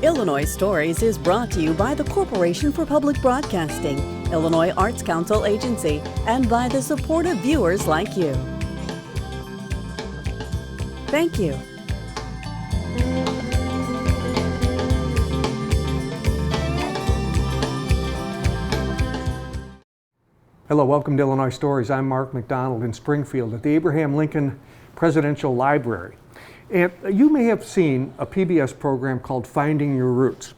Illinois Stories is brought to you by the Corporation for Public Broadcasting, Illinois Arts Council Agency, and by the supportive viewers like you. Thank you. Hello, welcome to Illinois Stories. I'm Mark McDonald in Springfield at the Abraham Lincoln Presidential Library. And you may have seen a PBS program called Finding Your Roots.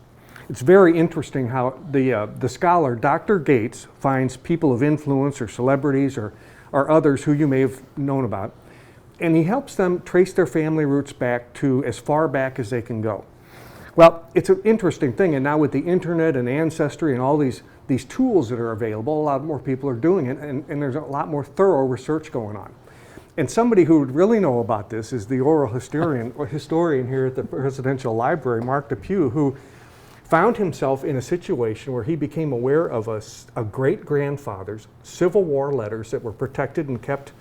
It's very interesting how the scholar, Dr. Gates, finds people of influence or celebrities or others who you may have known about, and he helps them trace their family roots back to as far back as they can go. Well, it's an interesting thing, and now with the internet and Ancestry and all these tools that are available, a lot more people are doing it, and there's a lot more thorough research going on. And somebody who would really know about this is the oral historian here at the Presidential Library, Mark Depew, who found himself in a situation where he became aware of a great-grandfather's Civil War letters that were protected and kept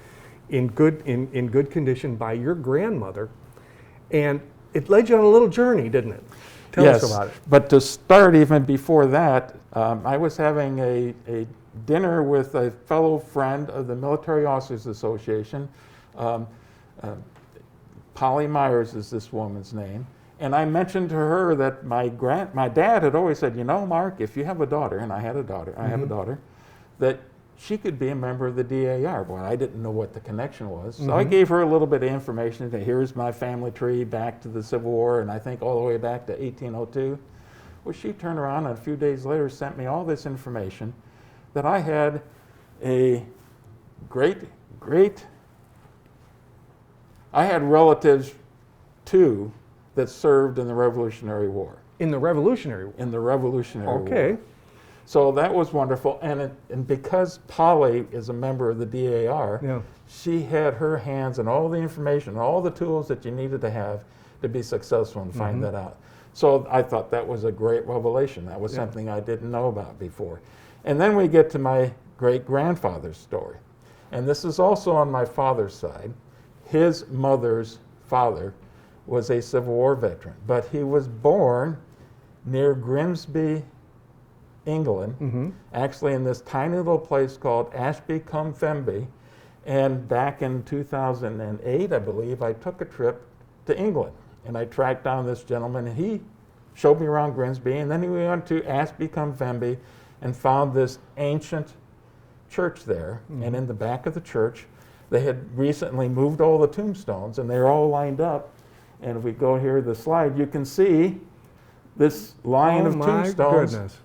in good condition by your grandmother. And it led you on a little journey, didn't it? Tell us about it. But to start even before that, I was having a dinner with a fellow friend of the Military Officers Association. Polly Myers is this woman's name. And I mentioned to her that my dad had always said, you know, Mark, if you have a daughter, and I had a daughter, I have a daughter, that she could be a member of the DAR. Boy, I didn't know what the connection was. So I gave her a little bit of information that here's my family tree back to the Civil War, and I think all the way back to 1802. Well, she turned around and a few days later sent me all this information that I had a I had relatives too that served in the Revolutionary War. In the Revolutionary War? In the Revolutionary War. Okay. So that was wonderful, and because Polly is a member of the DAR, she had her hands on all the information, all the tools that you needed to have to be successful and find that out. So I thought that was a great revelation. That was something I didn't know about before. And then we get to my great-grandfather's story. And this is also on my father's side. His mother's father was a Civil War veteran, but he was born near Grimsby, England, actually in this tiny little place called Ashby-cum-Fenby. And back in 2008, I believe, I took a trip to England, and I tracked down this gentleman, and he showed me around Grimsby, and then we went to Ashby-cum-Fenby and found this ancient church there. And in the back of the church, they had recently moved all the tombstones, and they're all lined up. And if we go here to the slide, you can see this line of tombstones. Goodness.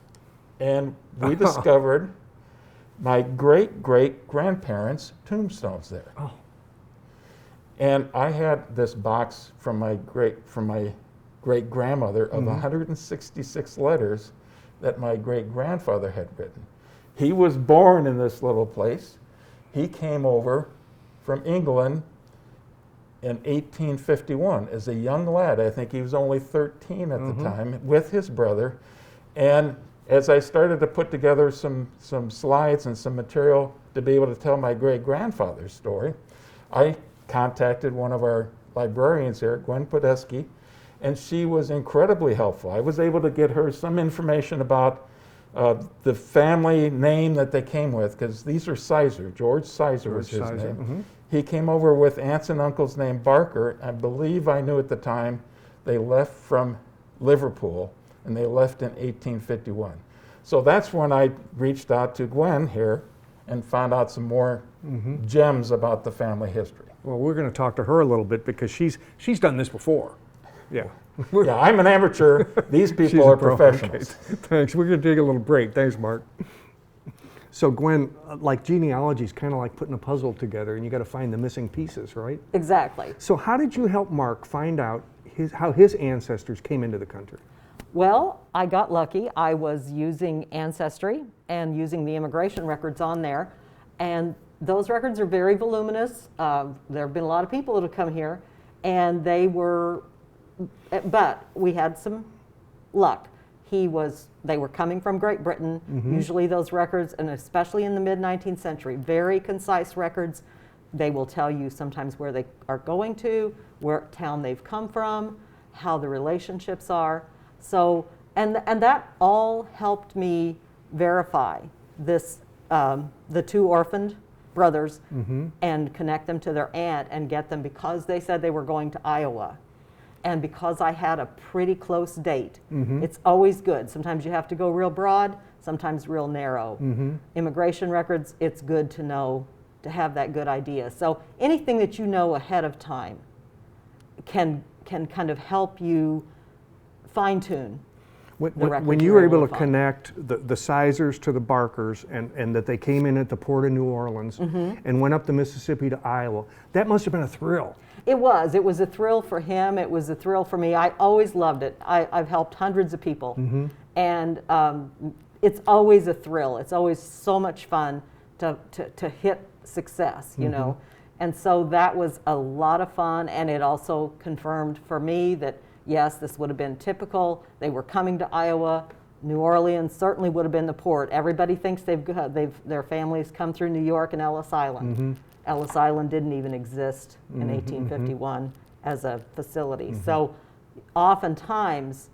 And we discovered my great-great-grandparents' tombstones there. Oh. And I had this box from my great-grandmother of 166 letters that my great-grandfather had written. He was born in this little place. He came over from England in 1851 as a young lad. I think he was only 13 at the time, with his brother. And as I started to put together some slides and some material to be able to tell my great-grandfather's story, I contacted one of our librarians here, Gwen Podesky, and she was incredibly helpful. I was able to get her some information about the family name that they came with, because these are Sizer. George Sizer was his name. He came over with aunts and uncles named Barker. I believe I knew at the time they left from Liverpool, and they left in 1851. So that's when I reached out to Gwen here and found out some more gems about the family history. Well, we're going to talk to her a little bit because she's done this before. Yeah. Yeah, I'm an amateur. These people are professionals. Okay. Thanks. We're going to take a little break. Thanks, Mark. So Gwen, like genealogy is kind of like putting a puzzle together, and you got to find the missing pieces, right? Exactly. So how did you help Mark find out how his ancestors came into the country? Well, I got lucky. I was using Ancestry and using the immigration records on there, and those records are very voluminous. There have been a lot of people that have come here, and but we had some luck. They were coming from Great Britain, usually those records, and especially in the mid-19th century, very concise records. They will tell you sometimes where they are going to, what town they've come from, how the relationships are. So, and that all helped me verify this, the two orphaned brothers, and connect them to their aunt and get them, because they said they were going to Iowa. And because I had a pretty close date, it's always good. Sometimes you have to go real broad, sometimes real narrow. Immigration records, it's good to know, to have that good idea. So anything that you know ahead of time can kind of help you fine-tune. When you were able to connect the Sizers to the Barkers, and that they came in at the port of New Orleans and went up the Mississippi to Iowa, that must have been a thrill. It was. It was a thrill for him. It was a thrill for me. I always loved it. I've helped hundreds of people. And it's always a thrill. It's always so much fun to hit success, you know. And so that was a lot of fun, and it also confirmed for me that yes, this would have been typical. They were coming to Iowa. New Orleans certainly would have been the port. Everybody thinks their families come through New York and Ellis Island. Ellis Island didn't even exist in 1851 as a facility. So oftentimes,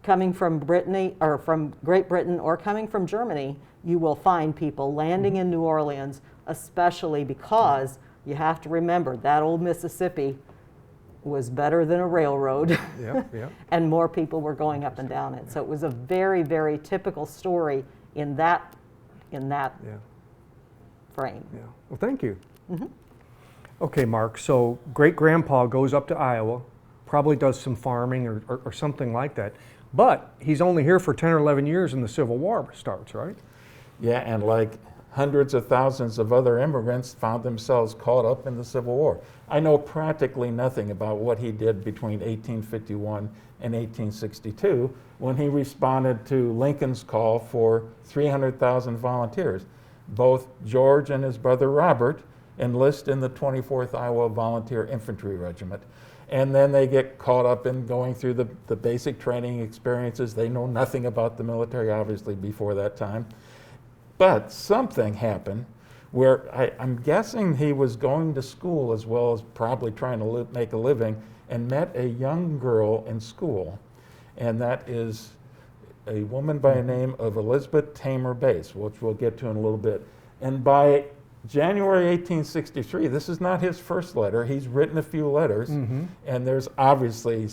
coming from Brittany or from Great Britain or coming from Germany, you will find people landing in New Orleans, especially because you have to remember that old Mississippi was better than a railroad. And more people were going up and down it. So it was a very, very typical story in that frame. Well, thank you. Okay, Mark, so great-grandpa goes up to Iowa, probably does some farming or something like that, but he's only here for 10 or 11 years and the Civil War starts, right? Yeah, and like hundreds of thousands of other immigrants found themselves caught up in the Civil War. I know practically nothing about what he did between 1851 and 1862 when he responded to Lincoln's call for 300,000 volunteers. Both George and his brother Robert enlist in the 24th Iowa Volunteer Infantry Regiment. And then they get caught up in going through the basic training experiences. They know nothing about the military, obviously, before that time. But something happened where I'm guessing he was going to school as well as probably trying to make a living, and met a young girl in school. And that is a woman by the name of Elizabeth Tamer Bass, which we'll get to in a little bit. And by January 1863, this is not his first letter. He's written a few letters, and there's obviously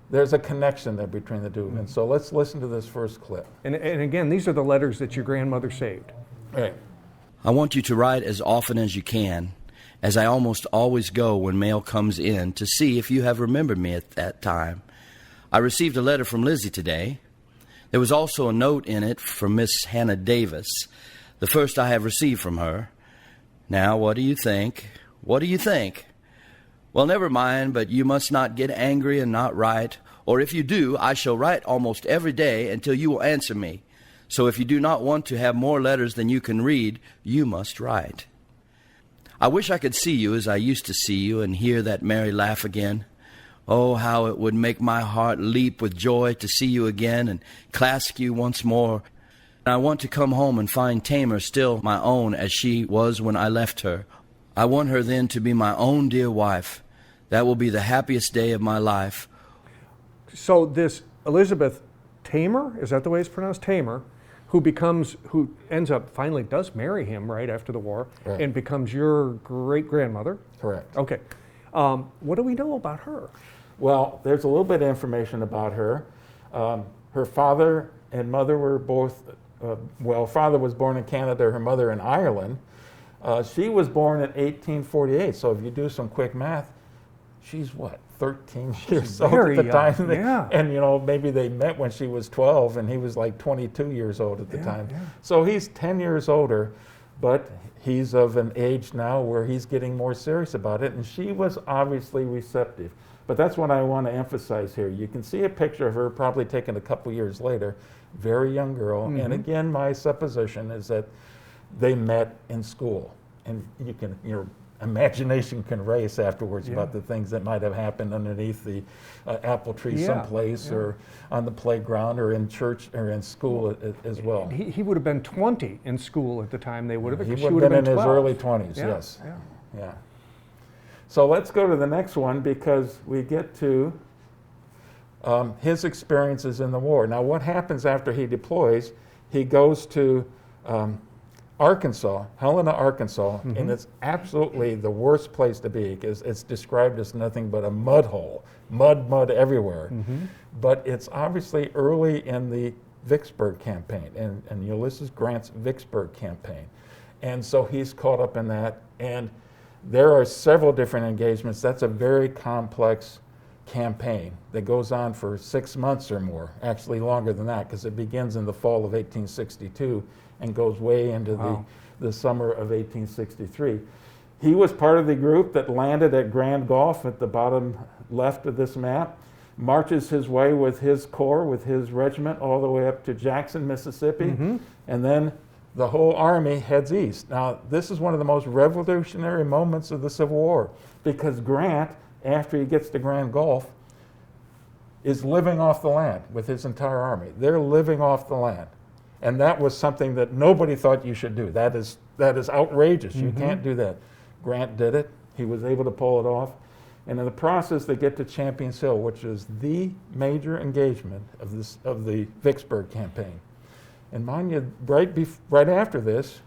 there's a connection there between the two. And so let's listen to this first clip. And again, these are the letters that your grandmother saved. Right. I want you to write as often as you can, as I almost always go when mail comes in, to see if you have remembered me at that time. I received a letter from Lizzie today. There was also a note in it from Miss Hannah Davis, the first I have received from her. Now, what do you think? What do you think? Well, never mind, but you must not get angry and not write, or if you do, I shall write almost every day until you will answer me. So if you do not want to have more letters than you can read, you must write. I wish I could see you as I used to see you and hear that merry laugh again. Oh, how it would make my heart leap with joy to see you again and clasp you once more. I want to come home and find Tamer still my own as she was when I left her. I want her then to be my own dear wife. That will be the happiest day of my life. So this Elizabeth Tamer, is that the way it's pronounced? Tamer, who ends up finally does marry him right after the war, right, and becomes your great-grandmother? Correct. Okay. What do we know about her? Well, there's a little bit of information about her. Her father and mother were both, father was born in Canada, her mother in Ireland. She was born in 1848, so if you do some quick math, she's what, 13 years old at the time? Yeah. And maybe they met when she was 12 and he was like 22 years old at the time. Yeah. So he's 10 years older, but he's of an age now where he's getting more serious about it, and she was obviously receptive. But that's what I want to emphasize here. You can see a picture of her probably taken a couple years later, very young girl, and again, my supposition is that they met in school, and your imagination can race afterwards about the things that might have happened underneath the apple tree someplace, or on the playground, or in church, or in school as well. He would have been 20 in school at the time they would have. He would have been in 12. His early 20s, yes. Yeah. So let's go to the next one, because we get to his experiences in the war. Now, what happens after he deploys? He goes to Arkansas, Helena, Arkansas, and it's absolutely the worst place to be because it's described as nothing but a mud hole, mud everywhere. But it's obviously early in the Vicksburg campaign and Ulysses Grant's Vicksburg campaign. And so he's caught up in that. And there are several different engagements. That's a very complex campaign that goes on for 6 months or more, actually longer than that, because it begins in the fall of 1862 and goes way into the summer of 1863. He was part of the group that landed at Grand Gulf at the bottom left of this map, marches his way with his corps, with his regiment, all the way up to Jackson, Mississippi, and then the whole army heads east. Now, this is one of the most revolutionary moments of the Civil War, because Grant, after he gets to Grand Gulf, is living off the land with his entire army. They're living off the land. And that was something that nobody thought you should do. That is outrageous. You can't do that. Grant did it. He was able to pull it off. And in the process, they get to Champions Hill, which is the major engagement of the Vicksburg campaign. And mind you, right after this,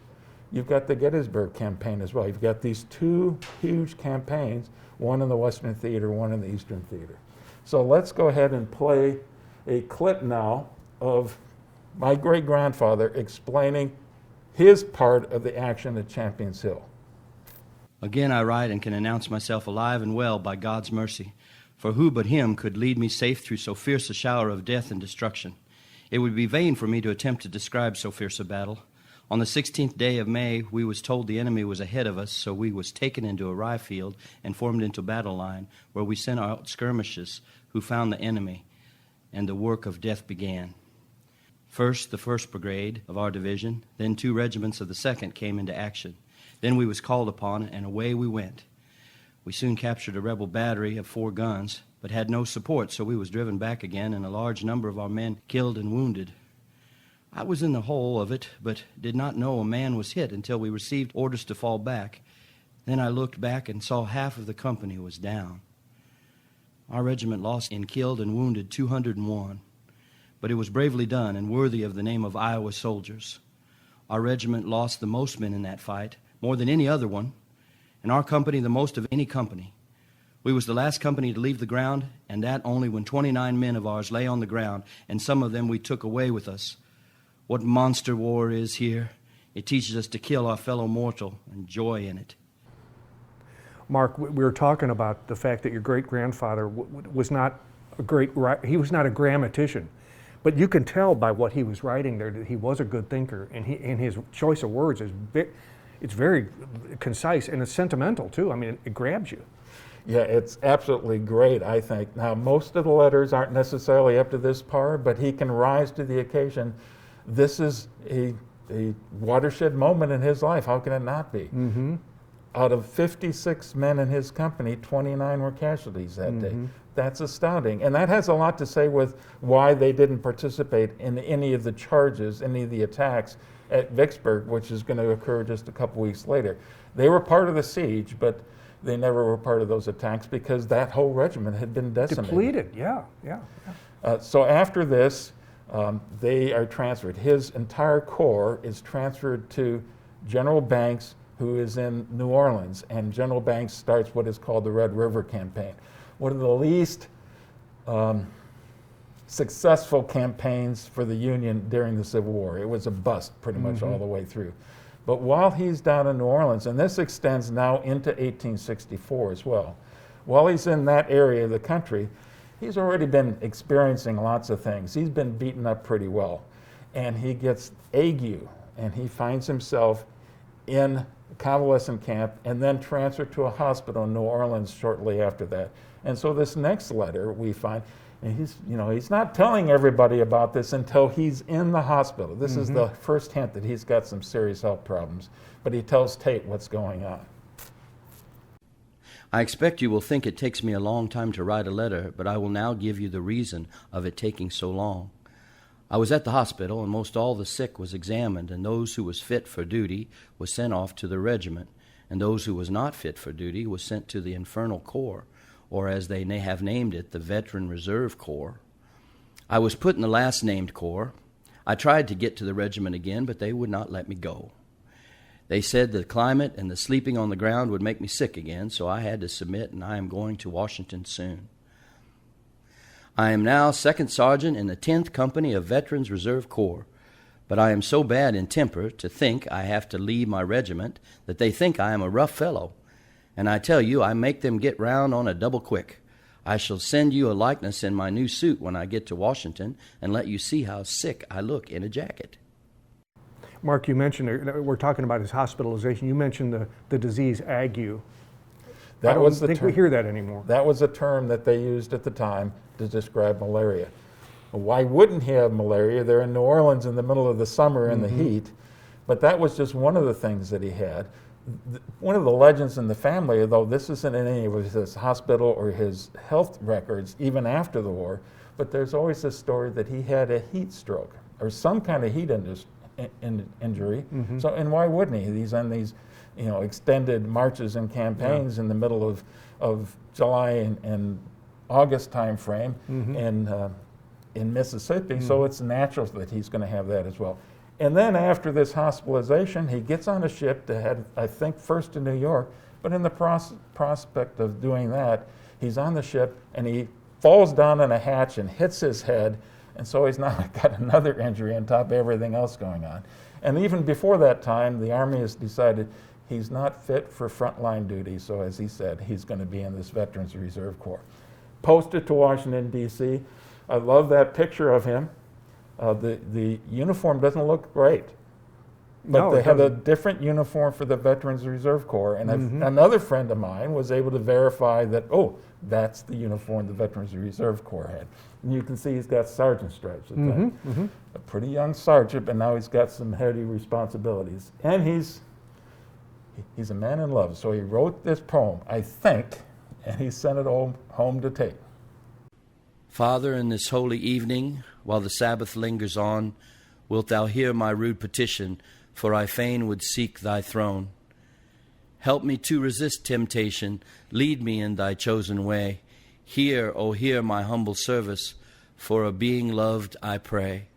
you've got the Gettysburg campaign as well. You've got these two huge campaigns, one in the Western Theater, one in the Eastern Theater. So let's go ahead and play a clip now of my great-grandfather explaining his part of the action at Champions Hill. Again I write and can announce myself alive and well by God's mercy, for who but Him could lead me safe through so fierce a shower of death and destruction? It would be vain for me to attempt to describe so fierce a battle. On the 16th day of May, we was told the enemy was ahead of us, so we was taken into a rye field and formed into battle line, where we sent out skirmishers who found the enemy, and the work of death began. First, the 1st Brigade of our division, then 2 regiments of the 2nd came into action. Then we was called upon, and away we went. We soon captured a rebel battery of 4 guns, but had no support, so we was driven back again, and a large number of our men killed and wounded. I was in the whole of it, but did not know a man was hit until we received orders to fall back. Then I looked back and saw half of the company was down. Our regiment lost in killed and wounded 201. But it was bravely done and worthy of the name of Iowa soldiers. Our regiment lost the most men in that fight, more than any other one, and our company the most of any company. We was the last company to leave the ground, and that only when 29 men of ours lay on the ground, and some of them we took away with us. What monster war is here. It teaches us to kill our fellow mortal and joy in it. Mark, we were talking about the fact that your great-grandfather was not he was not a grammatician. But you can tell by what he was writing there that he was a good thinker, and his choice of words it's very concise, and it's sentimental too. I mean, it grabs you. Yeah, it's absolutely great, I think. Now, most of the letters aren't necessarily up to this par, but he can rise to the occasion. This is a watershed moment in his life. How can it not be? Out of 56 men in his company, 29 were casualties that day. That's astounding. And that has a lot to say with why they didn't participate in any of the charges, any of the attacks at Vicksburg, which is going to occur just a couple weeks later. They were part of the siege, but they never were part of those attacks because that whole regiment had been decimated. Depleted, yeah. So after this, they are transferred. His entire corps is transferred to General Banks, who is in New Orleans, and General Banks starts what is called the Red River Campaign. One of the least successful campaigns for the Union during the Civil War. It was a bust pretty much all the way through. But while he's down in New Orleans, and this extends now into 1864 as well, while he's in that area of the country, he's already been experiencing lots of things. He's been beaten up pretty well. And he gets ague, and he finds himself in a convalescent camp and then transferred to a hospital in New Orleans shortly after that. And so this next letter we find, and he's not telling everybody about this until he's in the hospital. This is the first hint that he's got some serious health problems. But he tells Tate what's going on. I expect you will think it takes me a long time to write a letter, but I will now give you the reason of it taking so long. I was at the hospital, and most all the sick was examined, and those who was fit for duty was sent off to the regiment, and those who was not fit for duty was sent to the Infernal Corps, or as they have named it, the Veteran Reserve Corps. I was put in the last named corps. I tried to get to the regiment again, but they would not let me go. They said the climate and the sleeping on the ground would make me sick again, so I had to submit, and I am going to Washington soon. I am now 2nd Sergeant in the 10th Company of Veterans Reserve Corps, but I am so bad in temper to think I have to leave my regiment that they think I am a rough fellow. And I tell you, I make them get round on a double quick. I shall send you a likeness in my new suit when I get to Washington and let you see how sick I look in a jacket. Mark, you mentioned, we're talking about his hospitalization. You mentioned the disease ague. I don't think we hear that anymore. That was a term that they used at the time to describe malaria. Why wouldn't he have malaria? They're in New Orleans in the middle of the summer in the heat, but that was just one of the things that he had. One of the legends in the family, though this isn't in any of his hospital or his health records, even after the war, but there's always this story that he had a heat stroke or some kind of heat injury. So, and why wouldn't he? He's on these, extended marches and campaigns in the middle of July and August time frame in Mississippi. So it's natural that he's going to have that as well. And then after this hospitalization, he gets on a ship to head, I think, first to New York. But in the prospect of doing that, he's on the ship and he falls down in a hatch and hits his head. And so he's now got another injury on top of everything else going on. And even before that time, the Army has decided he's not fit for frontline duty. So as he said, he's going to be in this Veterans Reserve Corps. Posted to Washington, D.C. I love that picture of him. The uniform doesn't look great, but they have a different uniform for the Veterans Reserve Corps. And another friend of mine was able to verify that, that's the uniform the Veterans Reserve Corps had. And you can see he's got sergeant stripes at that. A pretty young sergeant, but now he's got some heavy responsibilities. And he's a man in love. So he wrote this poem, I think, and he sent it home to tape. Father, in this holy evening, while the Sabbath lingers on, wilt thou hear my rude petition, for I fain would seek thy throne. Help me to resist temptation, lead me in thy chosen way. Hear, O hear my humble service, for a being loved I pray.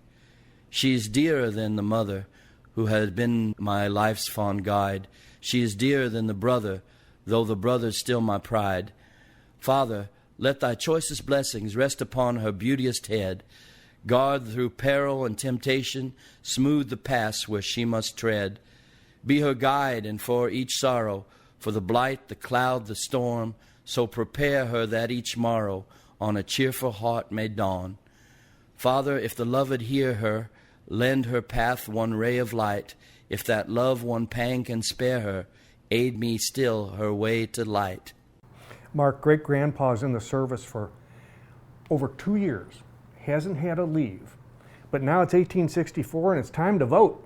She is dearer than the mother, who has been my life's fond guide. She is dearer than the brother, though the brother's still my pride. Father, let thy choicest blessings rest upon her beauteous head. Guard through peril and temptation, smooth the paths where she must tread. Be her guide and for each sorrow, for the blight, the cloud, the storm, so prepare her that each morrow on a cheerful heart may dawn. Father, if the loved hear her, lend her path one ray of light. If that love one pang can spare her, aid me still her way to light. Mark, great-grandpa's in the service for over 2 years, hasn't had a leave, but now it's 1864 and it's time to vote.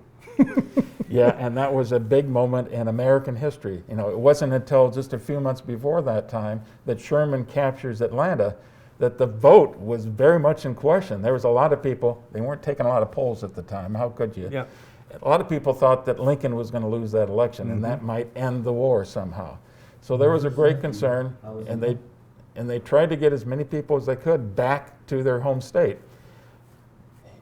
Yeah, and that was a big moment in American history. It wasn't until just a few months before that time that Sherman captures Atlanta that the vote was very much in question. There was a lot of people, they weren't taking a lot of polls at the time, how could you? Yeah. A lot of people thought that Lincoln was going to lose that election and that might end the war somehow. So there was a great concern, and they tried to get as many people as they could back to their home state.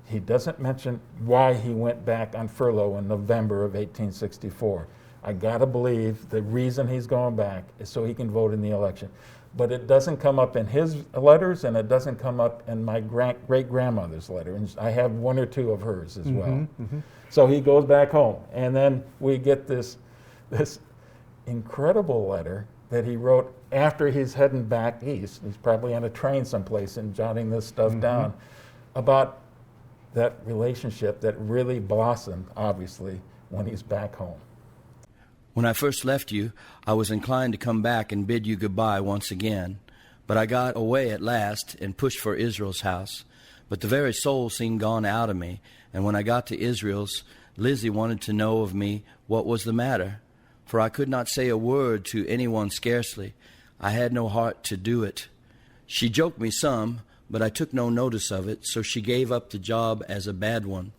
He doesn't mention why he went back on furlough in November of 1864. I gotta believe the reason he's going back is so he can vote in the election. But it doesn't come up in his letters, and it doesn't come up in my great-grandmother's letter. And I have one or two of hers as well. So he goes back home, and then we get this incredible letter that he wrote after he's heading back east. He's probably on a train someplace and jotting this stuff down about that relationship that really blossomed, obviously, when he's back home. When I first left you, I was inclined to come back and bid you goodbye once again. But I got away at last and pushed for Israel's house. But the very soul seemed gone out of me, and when I got to Israel's, Lizzie wanted to know of me what was the matter. For I could not say a word to anyone scarcely. I had no heart to do it. She joked me some, but I took no notice of it, so she gave up the job as a bad one.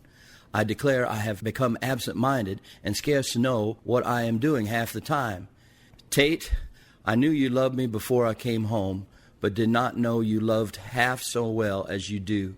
I declare I have become absent-minded and scarce know what I am doing half the time. Tate, I knew you loved me before I came home, but did not know you loved half so well as you do.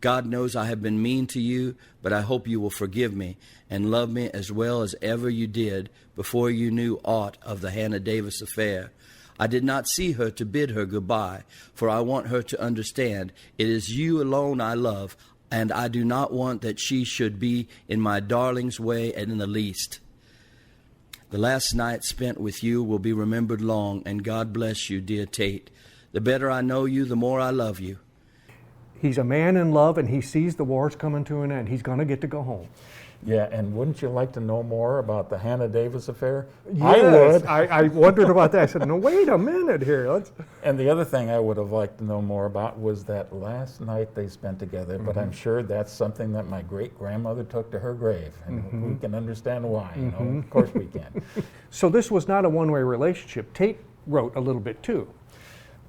God knows I have been mean to you, but I hope you will forgive me and love me as well as ever you did before you knew aught of the Hannah Davis affair. I did not see her to bid her goodbye, for I want her to understand it is you alone I love, and I do not want that she should be in my darling's way and in the least. The last night spent with you will be remembered long, and God bless you, dear Tate. The better I know you, the more I love you. He's a man in love, and he sees the war's coming to an end. He's going to get to go home. Yeah, and wouldn't you like to know more about the Hannah Davis affair? Yes, I would. I wondered about that. I said, no, wait a minute here. And the other thing I would have liked to know more about was that last night they spent together, but I'm sure that's something that my great-grandmother took to her grave, and we can understand why, you know, of course we can. So this was not a one-way relationship. Tate wrote a little bit too.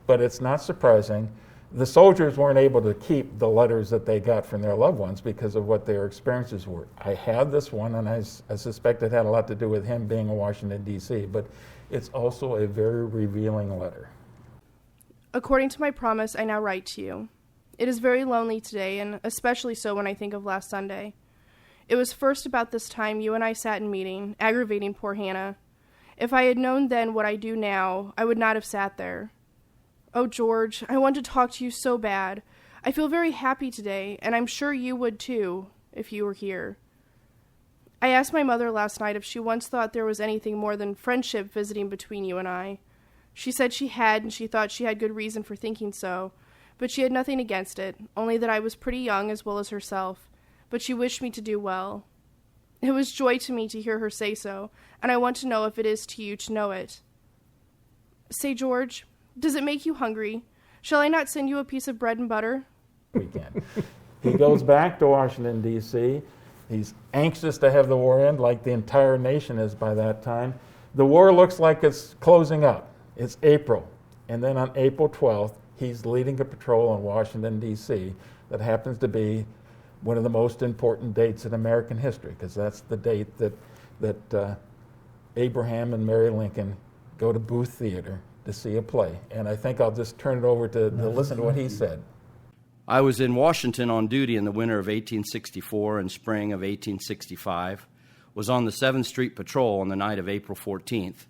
But it's not surprising. The soldiers weren't able to keep the letters that they got from their loved ones because of what their experiences were. I had this one, and I suspect it had a lot to do with him being in Washington, D.C., but it's also a very revealing letter. According to my promise, I now write to you. It is very lonely today, and especially so when I think of last Sunday. It was first about this time you and I sat in meeting, aggravating poor Hannah. If I had known then what I do now, I would not have sat there. Oh, George, I want to talk to you so bad. I feel very happy today, and I'm sure you would too, if you were here. I asked my mother last night if she once thought there was anything more than friendship visiting between you and I. She said she had, and she thought she had good reason for thinking so, but she had nothing against it, only that I was pretty young as well as herself, but she wished me to do well. It was joy to me to hear her say so, and I want to know if it is to you to know it. Say, George, does it make you hungry? Shall I not send you a piece of bread and butter? We can. He goes back to Washington, D.C. He's anxious to have the war end, like the entire nation is by that time. The war looks like it's closing up. It's April. And then on April 12th, he's leading a patrol in Washington, D.C. that happens to be one of the most important dates in American history, because that's the date that Abraham and Mary Lincoln go to Booth Theater to see a play. And I think I'll just turn it over to listen to what he said. I was in Washington on duty in the winter of 1864 and spring of 1865, was on the 7th Street Patrol on the night of April 14th,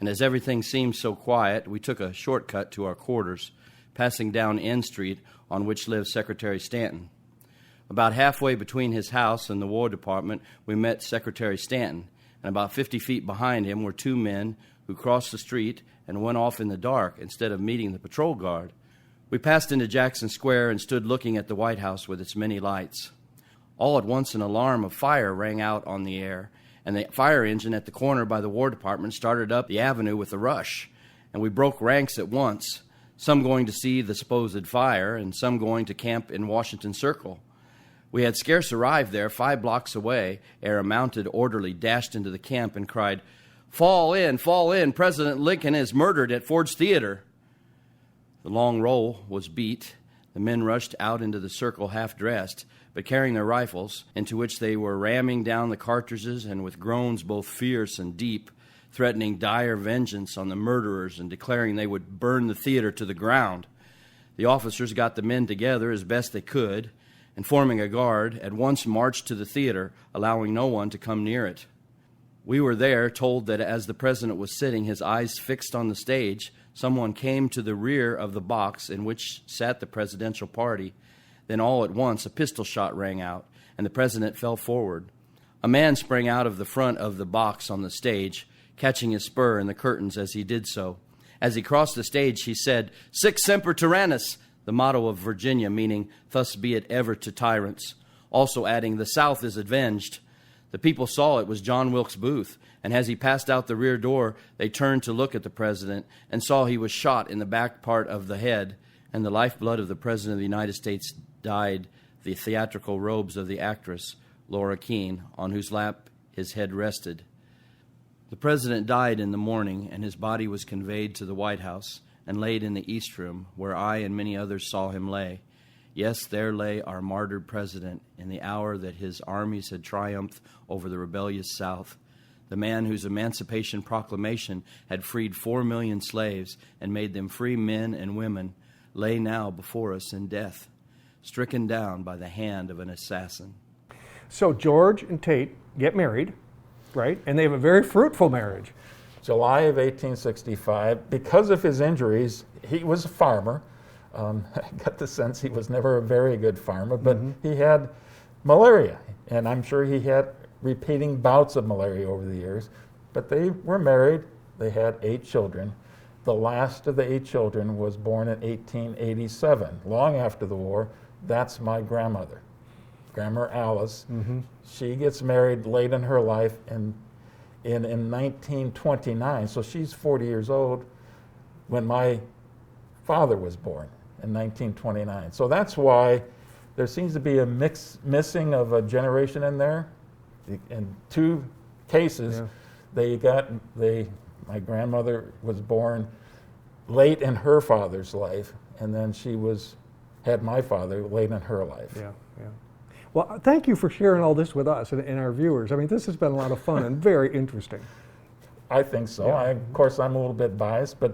and as everything seemed so quiet, we took a shortcut to our quarters, passing down N Street, on which lived Secretary Stanton. About halfway between his house and the War Department, we met Secretary Stanton, and about 50 feet behind him were two men who crossed the street and went off in the dark instead of meeting the patrol guard. We passed into Jackson Square and stood looking at the White House with its many lights. All at once, an alarm of fire rang out on the air, and the fire engine at the corner by the War Department started up the avenue with a rush, and we broke ranks at once, some going to see the supposed fire and some going to camp in Washington Circle. We had scarce arrived there 5 blocks away ere a mounted orderly dashed into the camp and cried, fall in, President Lincoln is murdered at Ford's Theater." The long roll was beat. The men rushed out into the circle half-dressed, but carrying their rifles, into which they were ramming down the cartridges and with groans both fierce and deep, threatening dire vengeance on the murderers and declaring they would burn the theater to the ground. The officers got the men together as best they could, and forming a guard, at once marched to the theater, allowing no one to come near it. We were there, told that as the president was sitting, his eyes fixed on the stage, someone came to the rear of the box in which sat the presidential party. Then all at once a pistol shot rang out, and the president fell forward. A man sprang out of the front of the box on the stage, catching his spur in the curtains as he did so. As he crossed the stage, he said, "Sic semper tyrannis," the motto of Virginia, meaning, "Thus be it ever to tyrants," also adding, "The South is avenged." The people saw it was John Wilkes Booth, and as he passed out the rear door, they turned to look at the president and saw he was shot in the back part of the head, and the lifeblood of the President of the United States dyed the theatrical robes of the actress, Laura Keene, on whose lap his head rested. The president died in the morning, and his body was conveyed to the White House and laid in the East Room, where I and many others saw him lay. Yes, there lay our martyred president in the hour that his armies had triumphed over the rebellious South, the man whose Emancipation Proclamation had freed 4 million slaves and made them free men and women, lay now before us in death. stricken down by the hand of an assassin. So George and Tate get married, right? And they have a very fruitful marriage. July of 1865. Because of his injuries, he was a farmer. I got the sense he was never a very good farmer, but he had malaria, and I'm sure he had repeating bouts of malaria over the years. But they were married. They had 8 children. The last of the 8 children was born in 1887, long after the war. That's my grandmother, Grandma Alice. She gets married late in her life in 1929, so she's 40 years old when my father was born in 1929. So that's why there seems to be a missing of a generation in there. In 2 cases, my grandmother was born late in her father's life, and then she had my father late in her life. Yeah, yeah. Well, thank you for sharing all this with us and our viewers. I mean, this has been a lot of fun and very interesting. I think so. Yeah. Of course, I'm a little bit biased, but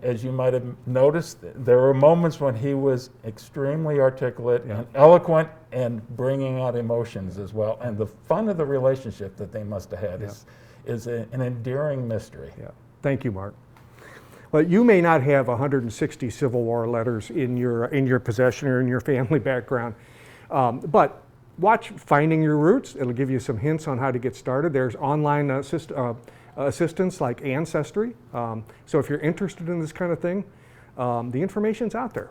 as you might have noticed, there were moments when he was extremely articulate and eloquent and bringing out emotions as well. And the fun of the relationship that they must have had is an endearing mystery. Yeah. Thank you, Mark. Well, you may not have 160 Civil War letters in your possession or in your family background, but watch Finding Your Roots. It'll give you some hints on how to get started. There's online assistance like Ancestry. So if you're interested in this kind of thing, the information's out there.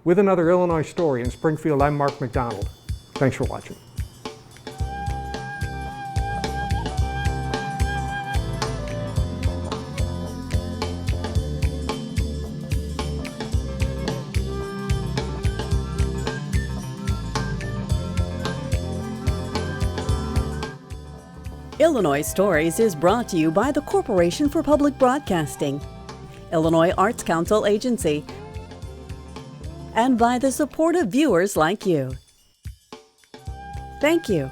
With another Illinois story in Springfield, I'm Mark McDonald. Thanks for watching. Illinois Stories is brought to you by the Corporation for Public Broadcasting, Illinois Arts Council Agency, and by the support of viewers like you. Thank you.